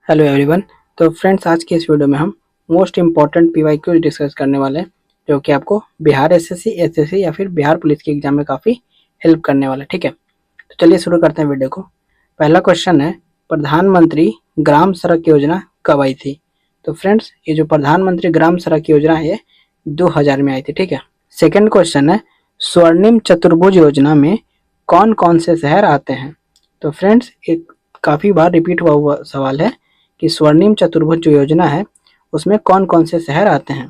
Hello everyone. तो friends, आज के इस वीडियो में हम मोस्ट इम्पॉर्टेंट पीवाईक्यू डिस्कस करने वाले हैं, जो कि आपको बिहार एसएससी या फिर बिहार पुलिस के एग्जाम में काफ़ी हेल्प करने वाला है। ठीक है, तो चलिए शुरू करते हैं वीडियो को। पहला क्वेश्चन है, प्रधानमंत्री ग्राम सड़क योजना कब आई थी? तो फ्रेंड्स, ये जो प्रधानमंत्री ग्राम सड़क योजना है, 2000 में आई थी। ठीक है। सेकेंड क्वेश्चन है, स्वर्णिम चतुर्भुज योजना में कौन कौन से शहर आते हैं? तो फ्रेंड्स, एक काफ़ी बार रिपीट हुआ सवाल है कि स्वर्णिम चतुर्भुज जो योजना है उसमें कौन कौन से शहर आते हैं।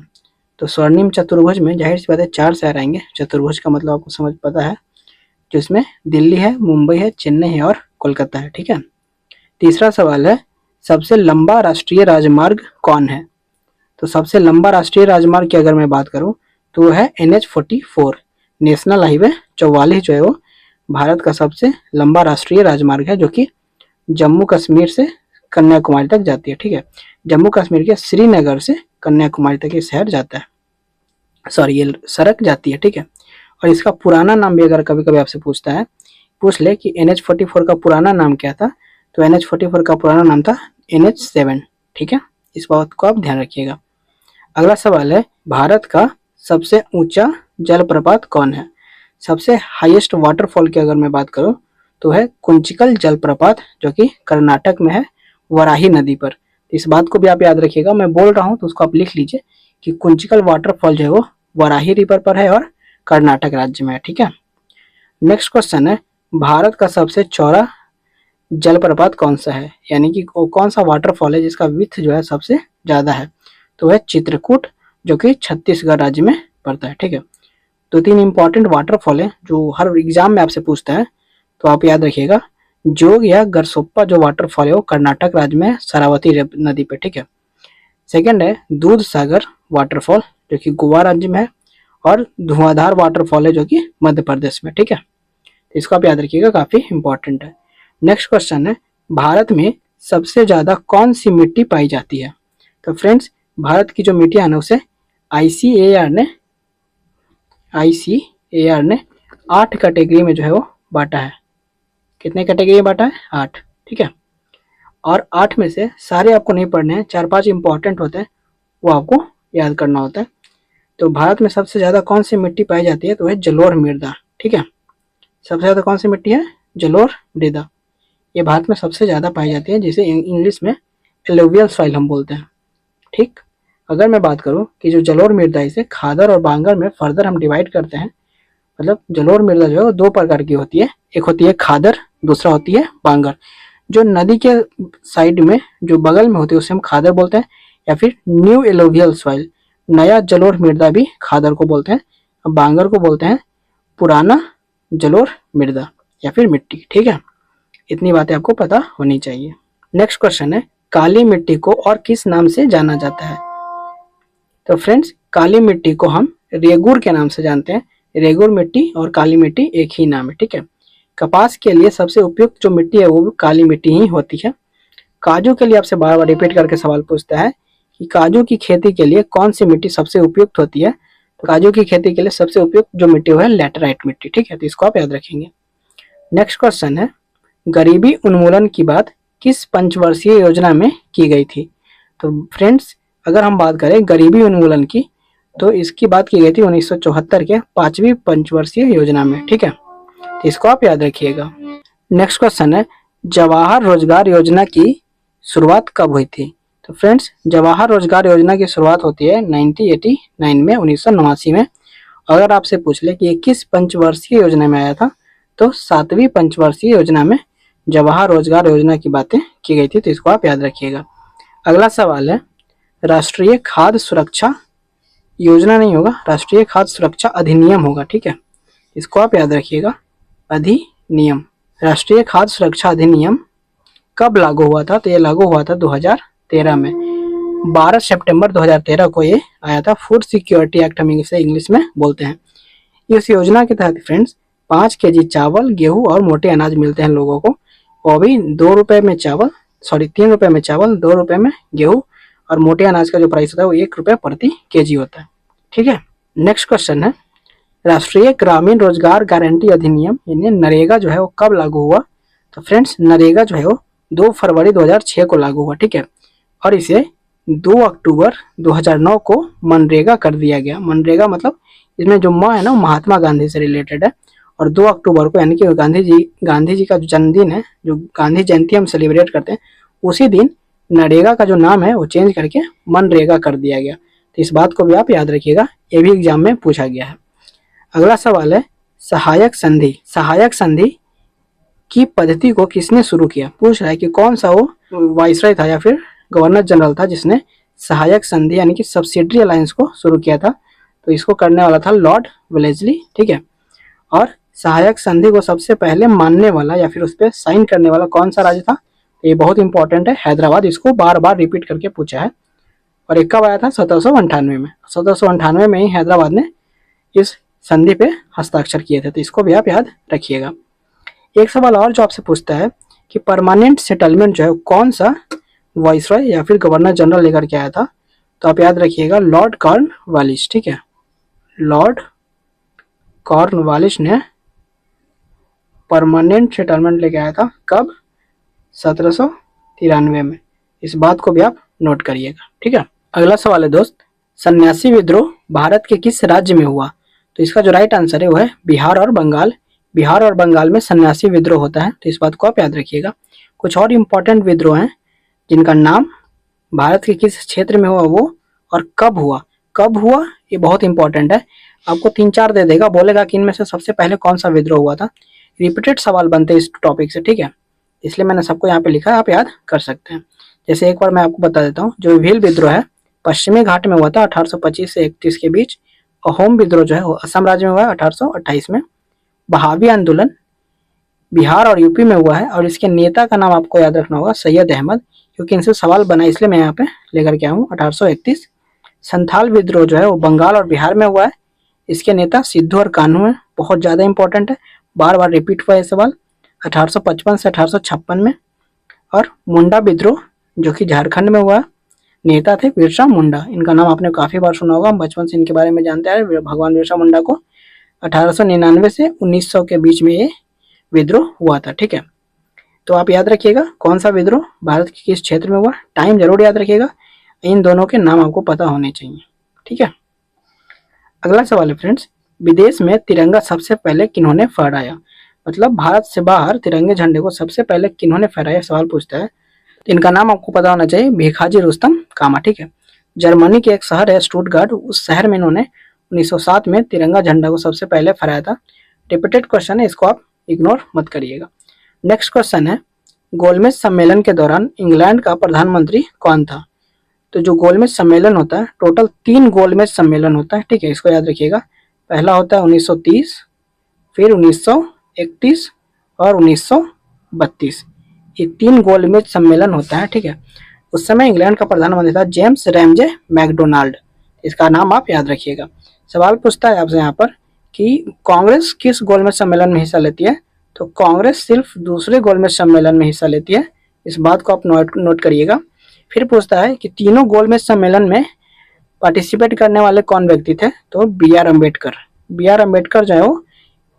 तो स्वर्णिम चतुर्भुज में जाहिर सी बात है 4 शहर आएंगे। चतुर्भुज का मतलब आपको समझ पता है, जिसमें दिल्ली है, मुंबई है, चेन्नई है और कोलकाता है। ठीक है। तीसरा सवाल है, सबसे लंबा राष्ट्रीय राजमार्ग कौन है? तो सबसे लंबा राष्ट्रीय राजमार्ग की अगर मैं बात करूं तो वो है NH-44, नेशनल हाईवे 44 जो है वो भारत का सबसे लंबा राष्ट्रीय राजमार्ग है, जो कि जम्मू कश्मीर से कन्याकुमारी तक जाती है। ठीक है, जम्मू कश्मीर के श्रीनगर से कन्याकुमारी तक ये शहर जाता है, ये सड़क जाती है। ठीक है। और इसका पुराना नाम भी अगर कभी कभी आपसे पूछ ले कि NH-44 का पुराना नाम क्या था, तो NH-44 का पुराना नाम था NH-7। ठीक है, इस बात को आप ध्यान रखिएगा। अगला सवाल है, भारत का सबसे ऊंचा जलप्रपात कौन है? सबसे हाईएस्ट वाटरफॉल की अगर मैं बात करूं तो है कुंचिकल जलप्रपात, जो कि कर्नाटक में है, वराही नदी पर। इस बात को भी आप याद रखिएगा, मैं बोल रहा हूं तो उसको आप लिख लीजिए कि कुंचिकल वाटरफॉल जो है वो वराही रिवर पर है और कर्नाटक राज्य में है। ठीक है। नेक्स्ट क्वेश्चन है, भारत का सबसे चौड़ा जलप्रपात कौन सा है, यानी कि कौन सा वाटरफॉल है जिसका विड्थ जो है सबसे ज्यादा है? तो वह चित्रकूट, जो कि छत्तीसगढ़ राज्य में पड़ता है। ठीक है। तो 3 इंपॉर्टेंट वाटरफॉल है जो हर एग्जाम में आपसे पूछता है, तो आप याद रखिएगा। जोग या गरसोप्पा जो वाटरफॉल है वो कर्नाटक राज्य में शरावती नदी पे। ठीक है। सेकंड है दूध सागर वाटरफॉल, जो कि गोवा राज्य में है, और धुआंधार वाटरफॉल है जो कि मध्य प्रदेश में। ठीक है, इसको आप याद रखिएगा, काफी इंपॉर्टेंट है। नेक्स्ट क्वेश्चन है, भारत में सबसे ज्यादा कौन सी मिट्टी पाई जाती है? तो फ्रेंड्स, भारत की जो मिट्टी है ना उसे आईसीएआर ने 8 कैटेगरी में जो है वो बांटा है। कितने कैटेगरी में बांटा है? 8। ठीक है। और 8 में से सारे आपको नहीं पढ़ने हैं, 4-5 इंपॉर्टेंट होते हैं, वो आपको याद करना होता है। तो भारत में सबसे ज्यादा कौन सी मिट्टी पाई जाती है? तो है जलोढ़ मृदा। ठीक है, सबसे ज्यादा कौन सी मिट्टी है? जलोढ़ मृदा। ये भारत में सबसे ज्यादा पाई जाती है, जिसे इंग्लिश में एलुवियल सॉइल हम बोलते हैं। ठीक। अगर मैं बात करूं कि जो जलोढ़ मृदा है इसे खादर और बांगर में फर्दर हम डिवाइड करते हैं। मतलब जलोढ़ मृदा जो है वो 2 प्रकार की होती है, एक होती है खादर, दूसरा होती है बांगर। जो नदी के साइड में जो बगल में होती है उसे हम खादर बोलते हैं, या फिर न्यू एलोवियल सॉइल, नया जलोढ़ मृदा भी खादर को बोलते हैं। अब बांगर को बोलते हैं पुराना जलोढ़ मृदा या फिर मिट्टी। ठीक है, इतनी बातें आपको पता होनी चाहिए। नेक्स्ट क्वेश्चन है, काली मिट्टी को और किस नाम से जाना जाता है? तो फ्रेंड्स, काली मिट्टी को हम रेगुर के नाम से जानते हैं। रेगुर मिट्टी और काली मिट्टी एक ही नाम है। ठीक है। कपास के लिए सबसे उपयुक्त जो मिट्टी है वो भी काली मिट्टी ही होती है। काजू के लिए आपसे बार बार रिपीट करके सवाल पूछता है कि काजू की खेती के लिए कौन सी मिट्टी सबसे उपयुक्त होती है? तो काजू की खेती के लिए सबसे उपयुक्त जो मिट्टी वो है लैटेराइट मिट्टी। ठीक है, तो इसको आप याद रखेंगे। नेक्स्ट क्वेश्चन है, गरीबी उन्मूलन की बात किस पंचवर्षीय योजना में की गई थी? तो फ्रेंड्स, अगर हम बात करें गरीबी उन्मूलन की, तो इसकी बात की गई थी 1974 के 5वीं पंचवर्षीय योजना में। ठीक है, तो इसको आप याद रखिएगा। नेक्स्ट क्वेश्चन है, जवाहर रोजगार योजना की शुरुआत कब हुई थी? तो फ्रेंड्स, जवाहर रोजगार योजना की शुरुआत होती है 1989 में, 1989 में। अगर आपसे पूछ ले कि ये किस पंचवर्षीय योजना में आया था, तो 7वीं पंचवर्षीय योजना में जवाहर रोजगार योजना की बातें की गई थी, तो इसको आप याद रखिएगा। अगला सवाल है, राष्ट्रीय खाद्य सुरक्षा योजना नहीं होगा, राष्ट्रीय खाद्य सुरक्षा अधिनियम होगा। ठीक है, इसको आप याद रखिएगा, अधिनियम। राष्ट्रीय खाद्य सुरक्षा अधिनियम कब लागू हुआ था? तो ये लागू हुआ था 2013 में, 12 सितंबर 2013 को ये आया था। फूड सिक्योरिटी एक्ट हम इसे इंग्लिश में बोलते हैं। इस योजना के तहत फ्रेंड्स 5 केजी चावल, गेहूं और मोटे अनाज मिलते हैं लोगों को, वो भी 2 रुपए में चावल, 3 रुपए में चावल, 2 रुपए में गेहूं, और मोटे अनाज का जो प्राइस होता है वो 1 रुपए प्रति केजी होता है। ठीक है। नेक्स्ट क्वेश्चन है, राष्ट्रीय ग्रामीण रोजगार गारंटी अधिनियम यानी नरेगा जो है वो कब लागू हुआ? तो फ्रेंड्स, नरेगा जो है वो 2 फरवरी 2006 को लागू हुआ, ठीक है। और इसे 2 अक्टूबर 2009 को मनरेगा कर दिया गया। मनरेगा मतलब इसमें जो म है ना महात्मा गांधी से रिलेटेड है। और 2 अक्टूबर को यानी कि गांधी जी का जो जन्मदिन है, जो गांधी जयंती हम सेलिब्रेट करते हैं, उसी दिन नरेगा का जो नाम है वो चेंज करके मनरेगा कर दिया गया। तो इस बात को भी आप याद रखिएगा, ये भी एग्जाम में पूछा गया है। अगला सवाल है सहायक संधि। सहायक संधि की पद्धति को किसने शुरू किया? पूछ रहा है कि कौन सा वो वाइसरॉय था या फिर गवर्नर जनरल था जिसने सहायक संधि यानी कि सब्सिडरी अलायंस को शुरू किया था। तो इसको करने वाला था लॉर्ड वेलेस्ली, ठीक है। और सहायक संधि को सबसे पहले मानने वाला या फिर उस पर साइन करने वाला कौन सा राज्य था? ये बहुत इंपॉर्टेंट है, हैदराबाद। इसको बार बार रिपीट करके पूछा है। और एक कब आया था? 1798 में। 1798 में ही हैदराबाद ने इस संधि पे हस्ताक्षर किए थे। तो इसको भी आप याद रखिएगा। एक सवाल और जो आपसे पूछता है कि परमानेंट सेटलमेंट जो है कौन सा वाइसरॉय या फिर गवर्नर जनरल लेकर के आया था? तो आप याद रखिएगा लॉर्ड कॉर्नवालिस, ठीक है। लॉर्ड कॉर्नवालिस ने परमानेंट सेटलमेंट लेके आया था। कब? 1793 में। इस बात को भी आप नोट करिएगा, ठीक है। अगला सवाल है दोस्त, सन्यासी विद्रोह भारत के किस राज्य में हुआ? तो इसका जो राइट आंसर है वो है बिहार और बंगाल। बिहार और बंगाल में सन्यासी विद्रोह होता है। तो इस बात को आप याद रखिएगा। कुछ और इम्पोर्टेंट विद्रोह हैं जिनका नाम भारत के किस क्षेत्र में हुआ वो और कब हुआ। कब हुआ ये बहुत इंपॉर्टेंट है। आपको 3-4 दे देगा, बोलेगा कि इनमें से सबसे पहले कौन सा विद्रोह हुआ था। रिपीटेड सवाल बनते हैं इस टॉपिक से, ठीक है। इसलिए मैंने सबको यहाँ पे लिखा है, आप याद कर सकते हैं। जैसे एक बार मैं आपको बता देता हूँ, जो भील विद्रोह है पश्चिमी घाट में हुआ था 1825 से 31 के बीच। अहोम विद्रोह जो है वो असम राज्य में हुआ है 1828 में। बहावी आंदोलन बिहार और यूपी में हुआ है और इसके नेता का नाम आपको याद रखना होगा सैयद अहमद, क्योंकि इनसे सवाल बना इसलिए मैं यहाँ पे लेकर के आया हूँ 1831। संथाल विद्रोह जो है वो बंगाल और बिहार में हुआ है। इसके नेता सिद्धू और कान्हू है, बहुत ज़्यादा इंपॉर्टेंट है, बार बार रिपीट हुआ है सवाल 1855 से 1856 में। और मुंडा विद्रोह जो कि झारखंड में हुआ, नेता थे बिरसा मुंडा। इनका नाम आपने काफ़ी बार सुना होगा, बचपन से इनके बारे में जानते हैं। भगवान बिरसा मुंडा को 1899 से 1900 के बीच में ये विद्रोह हुआ था, ठीक है। तो आप याद रखिएगा कौन सा विद्रोह भारत के किस क्षेत्र में हुआ, टाइम जरूर याद रखिएगा। इन दोनों के नाम आपको पता होने चाहिए, ठीक है। अगला सवाल है फ्रेंड्स, विदेश में तिरंगा सबसे पहले किन्होंने फहराया? मतलब भारत से बाहर तिरंगे झंडे को सबसे पहले किन्होंने फहराया सवाल पूछता है। तो इनका नाम आपको पता होना चाहिए, भिखाजी रुस्तम कामा, ठीक है। जर्मनी के एक शहर है स्टुटगार्ट, उस शहर में इन्होंने 1907 में तिरंगा झंडा को सबसे पहले फहराया था। रिपीटेड क्वेश्चन है, इसको आप इग्नोर मत करिएगा। नेक्स्ट क्वेश्चन है, गोलमेज सम्मेलन के दौरान इंग्लैंड का प्रधानमंत्री कौन था? तो जो गोलमेज सम्मेलन होता है, टोटल 3 गोलमेज सम्मेलन होता है, ठीक है। इसको याद रखिएगा। पहला होता है 1930, फिर 1931 और 1932। ये 3 गोलमेज सम्मेलन होता है, ठीक है। उस समय इंग्लैंड का प्रधानमंत्री था जेम्स रैमजे मैकडोनाल्ड। इसका नाम आप याद रखिएगा। सवाल पूछता है आपसे यहाँ पर कि कांग्रेस किस गोलमेज सम्मेलन में हिस्सा लेती है? तो कांग्रेस सिर्फ दूसरे गोलमेज सम्मेलन में हिस्सा लेती है। इस बात को आप नोट करिएगा। फिर पूछता है कि तीनों गोलमेज सम्मेलन में पार्टिसिपेट करने वाले कौन व्यक्ति थे? तो बी.आर. अम्बेडकर। बी.आर. अम्बेडकर जो है वो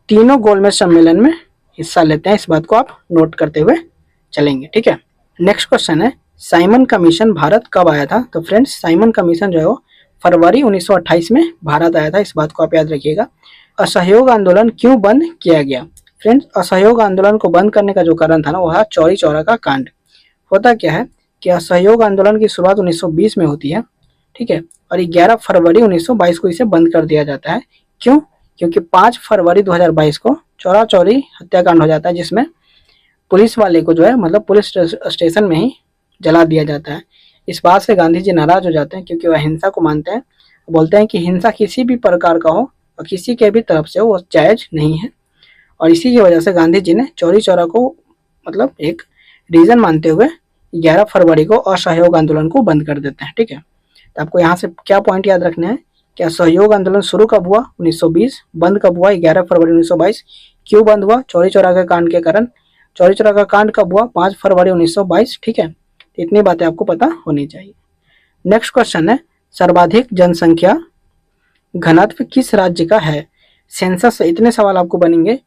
तीनों गोलमेज सम्मेलन में हिस्सा लेते हैं। इस बात को आप नोट करते हुए चलेंगे, ठीक है। नेक्स्ट क्वेश्चन है, साइमन कमीशन भारत कब आया था? तो फ्रेंड्स साइमन कमीशन जो है वो फरवरी 1928 में भारत आया था। इस बात को आप याद रखिएगा। असहयोग आंदोलन क्यों बंद किया गया? फ्रेंड्स असहयोग आंदोलन को बंद करने का जो कारण था ना वो है चौरी चौरा का कांड। होता क्या है कि असहयोग आंदोलन की शुरुआत 1920 में होती है, ठीक है। और 11 फरवरी 1922 को इसे बंद कर दिया जाता है। क्यों? क्योंकि 5 फरवरी 2022 को चौरा चौरी हत्याकांड हो जाता है, जिसमें पुलिस वाले को जो है मतलब पुलिस स्टेशन में ही जला दिया जाता है। इस बात से गांधी जी नाराज हो जाते हैं, क्योंकि वह हिंसा को मानते हैं। बोलते हैं कि हिंसा किसी भी प्रकार का हो और किसी के भी तरफ से हो वो जायज नहीं है। और इसी की वजह से गांधी जी ने चौरी चौरा को मतलब एक रीजन मानते हुए 11 फरवरी को असहयोग आंदोलन को बंद कर देते हैं, ठीक है। तो आपको यहाँ से क्या पॉइंट याद रखना है कि असहयोग आंदोलन शुरू कब हुआ? 1920। बंद कब हुआ? 11 फरवरी 1922। क्यों बंद हुआ? चौरी चौरा के कांड के कारण। चौरी चौरा का कांड कब हुआ? 5 फरवरी 1922, ठीक है। तो इतनी बातें आपको पता होनी चाहिए। नेक्स्ट क्वेश्चन है, सर्वाधिक जनसंख्या घनत्व किस राज्य का है? सेंसस से इतने सवाल आपको बनेंगे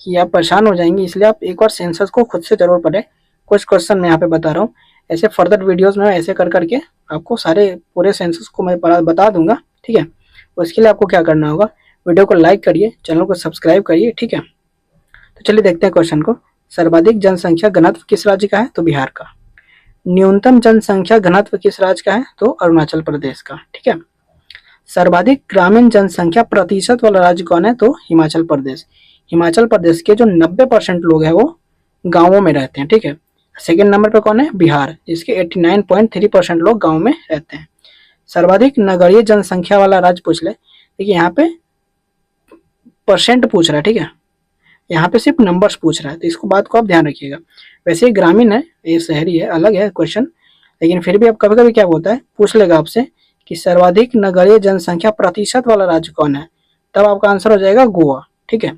कि आप परेशान हो जाएंगे, इसलिए आप एक बार सेंसस को खुद से जरूर पढ़ें। कुछ क्वेश्चन मैं यहाँ पे बता रहा हूँ। ऐसे फर्दर वीडियोस में ऐसे कर करके आपको सारे पूरे सेंसस को मैं बता दूंगा, ठीक है। उसके लिए आपको क्या करना होगा, वीडियो को लाइक करिए, चैनल को सब्सक्राइब करिए, ठीक है। तो चलिए देखते हैं क्वेश्चन को। सर्वाधिक जनसंख्या घनत्व किस राज्य का है, तो बिहार का। न्यूनतम जनसंख्या घनत्व किस राज्य का है, तो अरुणाचल प्रदेश का, ठीक है। सर्वाधिक ग्रामीण जनसंख्या प्रतिशत वाला राज्य कौन है, तो हिमाचल प्रदेश। हिमाचल प्रदेश के जो 90% लोग हैं वो गांवों में रहते हैं, ठीक है। सेकंड नंबर पे कौन है, बिहार, जिसके 89.3% लोग गांव में रहते हैं। सर्वाधिक नगरीय जनसंख्या वाला राज्य पूछ ले, देखिए यहाँ पे परसेंट पूछ रहा है, ठीक है। यहाँ पे सिर्फ नंबर्स पूछ रहा है, तो इसको बात को आप ध्यान रखिएगा। वैसे ही ग्रामीण है, ये शहरी है, अलग है क्वेश्चन, लेकिन फिर भी अब कभी कभी क्या होता है, पूछ लेगा आपसे कि सर्वाधिक नगरीय जनसंख्या प्रतिशत वाला राज्य कौन है, तब आपका आंसर हो जाएगा गोवा, ठीक है।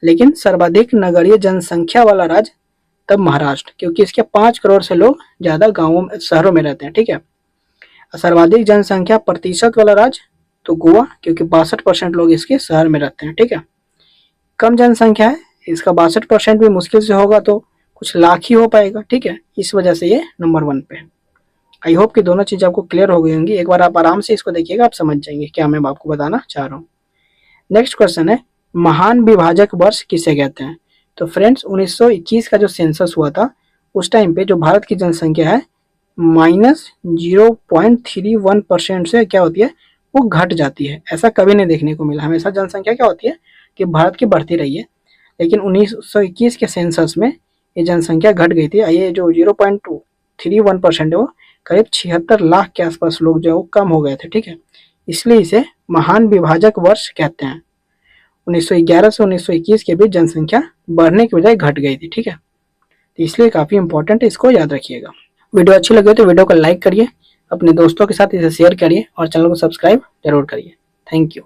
लेकिन सर्वाधिक नगरीय जनसंख्या वाला राज्य तब महाराष्ट्र, क्योंकि इसके 5 करोड़ से लोग ज्यादा गाँवों में, शहरों में रहते हैं, ठीक है। सर्वाधिक जनसंख्या प्रतिशत वाला राज्य तो गोवा, क्योंकि 62% लोग इसके शहर में रहते हैं, ठीक है। कम जनसंख्या है, इसका 62% भी मुश्किल से होगा, तो कुछ लाख ही हो पाएगा, ठीक है। इस वजह से ये नंबर 1 पे। आई होप कि दोनों चीज आपको क्लियर हो गई होंगी। एक बार आप आराम से इसको देखिएगा, आप समझ जाएंगे क्या मैं आपको बताना चाह रहा हूँ। नेक्स्ट क्वेश्चन है, महान विभाजक वर्ष किसे कहते हैं। तो फ्रेंड्स 1921 का जो सेंसस हुआ था, उस टाइम पे जो भारत की जनसंख्या है -0.31% से क्या होती है, वो घट जाती है। ऐसा कभी नहीं देखने को मिला, हमेशा जनसंख्या क्या होती है कि भारत की बढ़ती रही है, लेकिन 1921 के सेंसस में ये जनसंख्या घट गई थी। ये जो 0.31% है वो करीब 76 लाख के आसपास लोग जो है वो कम हो गए थे, ठीक है। इसलिए इसे महान विभाजक वर्ष कहते हैं। 1911 से 1921 के बीच जनसंख्या बढ़ने की बजाय घट गई थी, ठीक है। तो इसलिए काफी इंपॉर्टेंट है, इसको याद रखिएगा। वीडियो अच्छी लगी तो वीडियो को लाइक करिए, अपने दोस्तों के साथ इसे शेयर करिए और चैनल को सब्सक्राइब जरूर करिए। Thank you.